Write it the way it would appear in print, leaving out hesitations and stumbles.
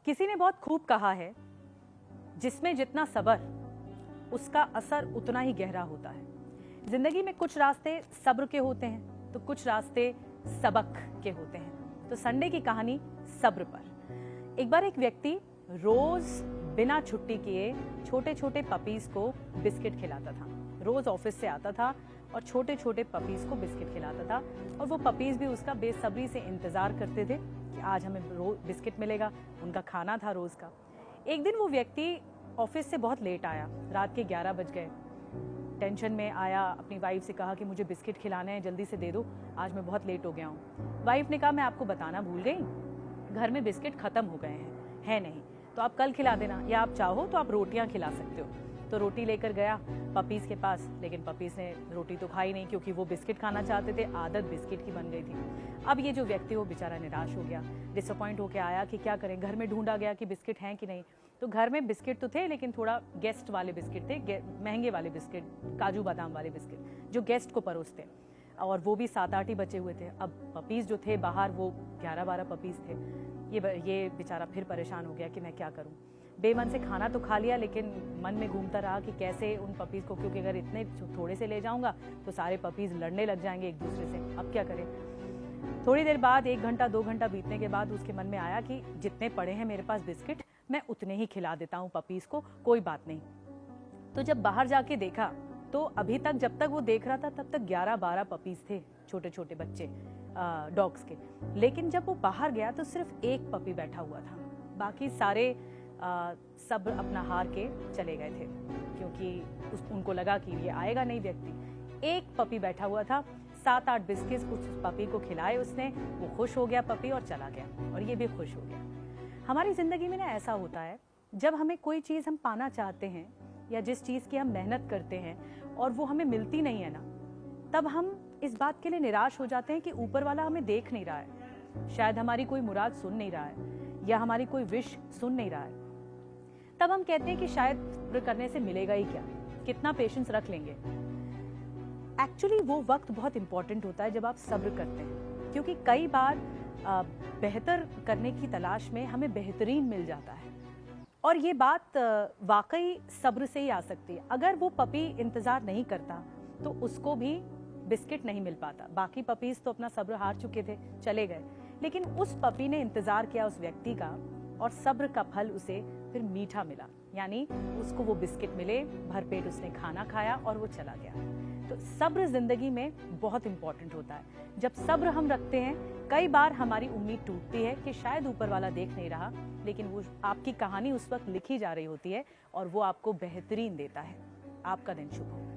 किसी ने बहुत खूब कहा है, जिसमें जितना सब्र उसका असर उतना ही गहरा होता है। जिंदगी में कुछ रास्ते सब्र के होते हैं तो कुछ रास्ते सबक के होते हैं। तो संडे की कहानी सब्र पर। एक बार एक व्यक्ति रोज बिना छुट्टी किए छोटे छोटे पपीज को बिस्किट खिलाता था। रोज ऑफिस से आता था और छोटे छोटे पपीज को बिस्किट खिलाता था और वो पपीज भी उसका बेसब्री से इंतजार करते थे कि आज हमें रोज बिस्किट मिलेगा। उनका खाना था रोज का। एक दिन वो व्यक्ति ऑफिस से बहुत लेट आया, रात के 11 बज गए। टेंशन में आया, अपनी वाइफ से कहा कि मुझे बिस्किट खिलाने हैं, जल्दी से दे दो, आज मैं बहुत लेट हो गया हूँ। वाइफ ने कहा मैं आपको बताना भूल गई, घर में बिस्किट खत्म हो गए हैं, है नहीं, तो आप कल खिला देना, या आप चाहो तो आप रोटियां खिला सकते हो। तो रोटी लेकर गया पपीज के पास, लेकिन पपीज ने रोटी तो खाई नहीं क्योंकि वो बिस्किट खाना चाहते थे। आदत बिस्किट की बन गई थी। अब ये जो व्यक्ति वो बेचारा निराश हो गया, डिसअपॉइंट होकर आया कि क्या करें। घर में ढूंढा गया कि बिस्किट हैं कि नहीं, तो घर में बिस्किट तो थे लेकिन थोड़ा गेस्ट वाले बिस्किट थे, महंगे वाले बिस्किट, काजू बादाम वाले बिस्किट जो गेस्ट को परोसते, और वो भी 7-8 ही बचे हुए थे। अब पपीज जो थे बाहर वो 11-12 पपीज थे। ये बेचारा फिर परेशान हो गया कि मैं क्या करूं। बेमन से खाना तो खा लिया लेकिन मन में घूमता रहा कि कैसे उन पपीज को, क्योंकि अगर इतने थोड़े से ले जाऊंगा तो सारे पपीज लड़ने लग जाएंगे एक दूसरे से, अब क्या करें। थोड़ी देर बाद 1 घंटा 2 घंटा बीतने के बाद उसके मन में आया कि जितने पड़े हैं मेरे पास बिस्किट, मैं उतने ही खिला देता हूँ पपीज को, कोई बात नहीं। तो जब बाहर जाके देखा तो अभी तक जब तक वो देख रहा था तब तक 11-12 पपीज थे, छोटे छोटे बच्चे डॉग्स के। लेकिन जब वो बाहर गया तो सिर्फ एक पपी बैठा हुआ था, बाकी सारे सब अपना हार के चले गए थे क्योंकि उनको लगा कि ये आएगा नहीं व्यक्ति। एक पपी बैठा हुआ था, 7-8 बिस्किट उस पपी को खिलाए उसने, वो खुश हो गया पपी और चला गया, और ये भी खुश हो गया। हमारी जिंदगी में ना ऐसा होता है, जब हमें कोई चीज़ हम पाना चाहते हैं या जिस चीज़ की हम मेहनत करते हैं और वो हमें मिलती नहीं है ना, तब हम इस बात के लिए निराश हो जाते हैं कि ऊपर वाला हमें देख नहीं रहा है, शायद हमारी कोई मुराद सुन नहीं रहा है या हमारी कोई विश सुन नहीं रहा है। तब हम कहते हैं कि शायद सब्र करने से मिलेगा ही क्या, कितना पेशेंस रख लेंगे। एक्चुअली वो वक्त बहुत इंपॉर्टेंट होता है जब आप सब्र करते हैं, क्योंकि कई बार बेहतर करने की तलाश में हमें बेहतरीन मिल जाता है, और ये बात वाकई सब्र से ही आ सकती है। अगर वो पपी इंतजार नहीं करता तो उसको भी बिस्किट नहीं मिल पाता। बाकी पपीज तो अपना सब्र हार चुके थे, चले गए, लेकिन उस पपी ने इंतजार किया उस व्यक्ति का, और सब्र का फल उसे फिर मीठा मिला, यानी उसको वो बिस्किट मिले, भरपेट उसने खाना खाया और वो चला गया। तो सब्र जिंदगी में बहुत इंपॉर्टेंट होता है। जब सब्र हम रखते हैं, कई बार हमारी उम्मीद टूटती है कि शायद ऊपर वाला देख नहीं रहा, लेकिन वो आपकी कहानी उस वक्त लिखी जा रही होती है और वो आपको बेहतरीन देता है। आपका दिन शुभ हो।